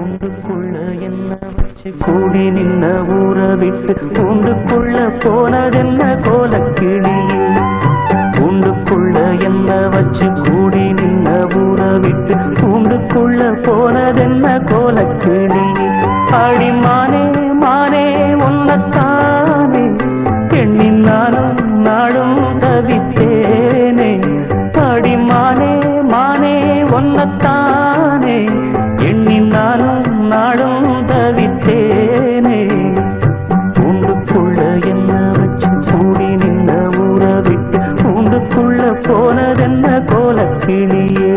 கூண்டுக்குள்ள என்ன வச்சு கூடி நின்ன ஊற விட்டு கூண்டுக்குள்ள போனதென்ன கோலக்கிளியே. கூண்டுக்குள்ள என்ன வச்சு கூடி நின்ன ஊற விட்டு கூண்டுக்குள்ள போனதென்ன கோலக்கிளியே. அடிமானே மானே உன்னத்தானே எண்ணி நானும் நாடும் தவித்தேனே. அடிமானே மானே உன்னத்தானே எண்ணி நானும் நாடும் தவித்தேனே. கூண்டுக்குள்ள என்ன வச்சு கூடி நின்ன ஊற விட்டு கூண்டுக்குள்ள போனதென்ன கோலக்கிளியே.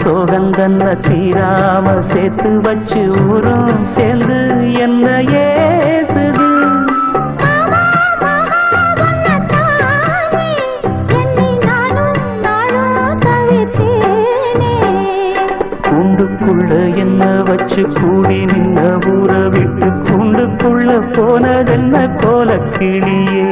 சோகங்கன்ன தீராம சேர்த்து வச்சு ஊரும் சேர்ந்து என்ன ஏசுது. கூண்டுக்குள்ள என்ன வச்சு கூடி நின்ன ஊற விட்டு கூண்டுக்குள்ள போனதென்ன கோலக்கிளியே.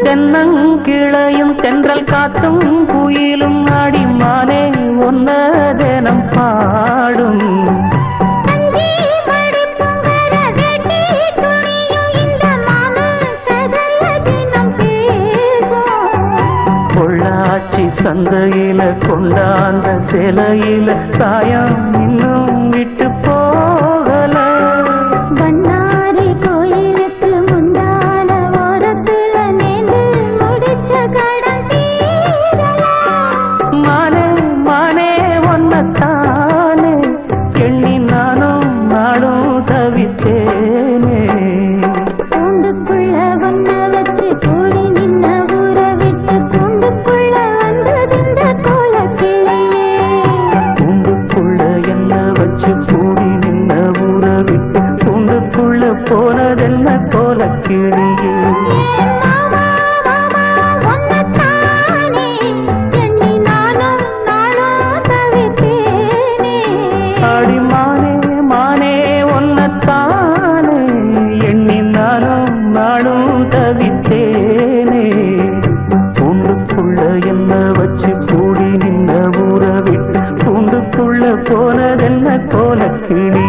தென்னங்கிளையும் தென்றல் காத்தும் குயிலும் அடிமானே ஒன்னதெனம் பாடும். பொள்ளாச்சி சந்தையில கொண்டாந்த சிலையில சாயம் இன்னும் விட்டு போகல. தானே எண்ணி நானும் நாடும் தவித்தேனே. கூண்டுக்குள்ள ஒன்ன வச்சு கூடி நின்ன ஊற விட்டு கூண்டுக்குள்ள வந்ததிந்த கோலக்கிளியே. கூண்டுக்குள்ள என்ன வச்சு கூடி நின்ன ஊற விட்டு கூண்டுக்குள்ள போனதென்ன கோலக்கிளியே. அடிமானே மானே ஒன்னத்தானே எண்ணி நானும் நாடும் தவித்தேனே. கூண்டுக்குள்ள என்ன வச்சு கூடி நின்ன ஊற விட்டு கூண்டுக்குள்ள போனதென்ன கோலக்கிளி.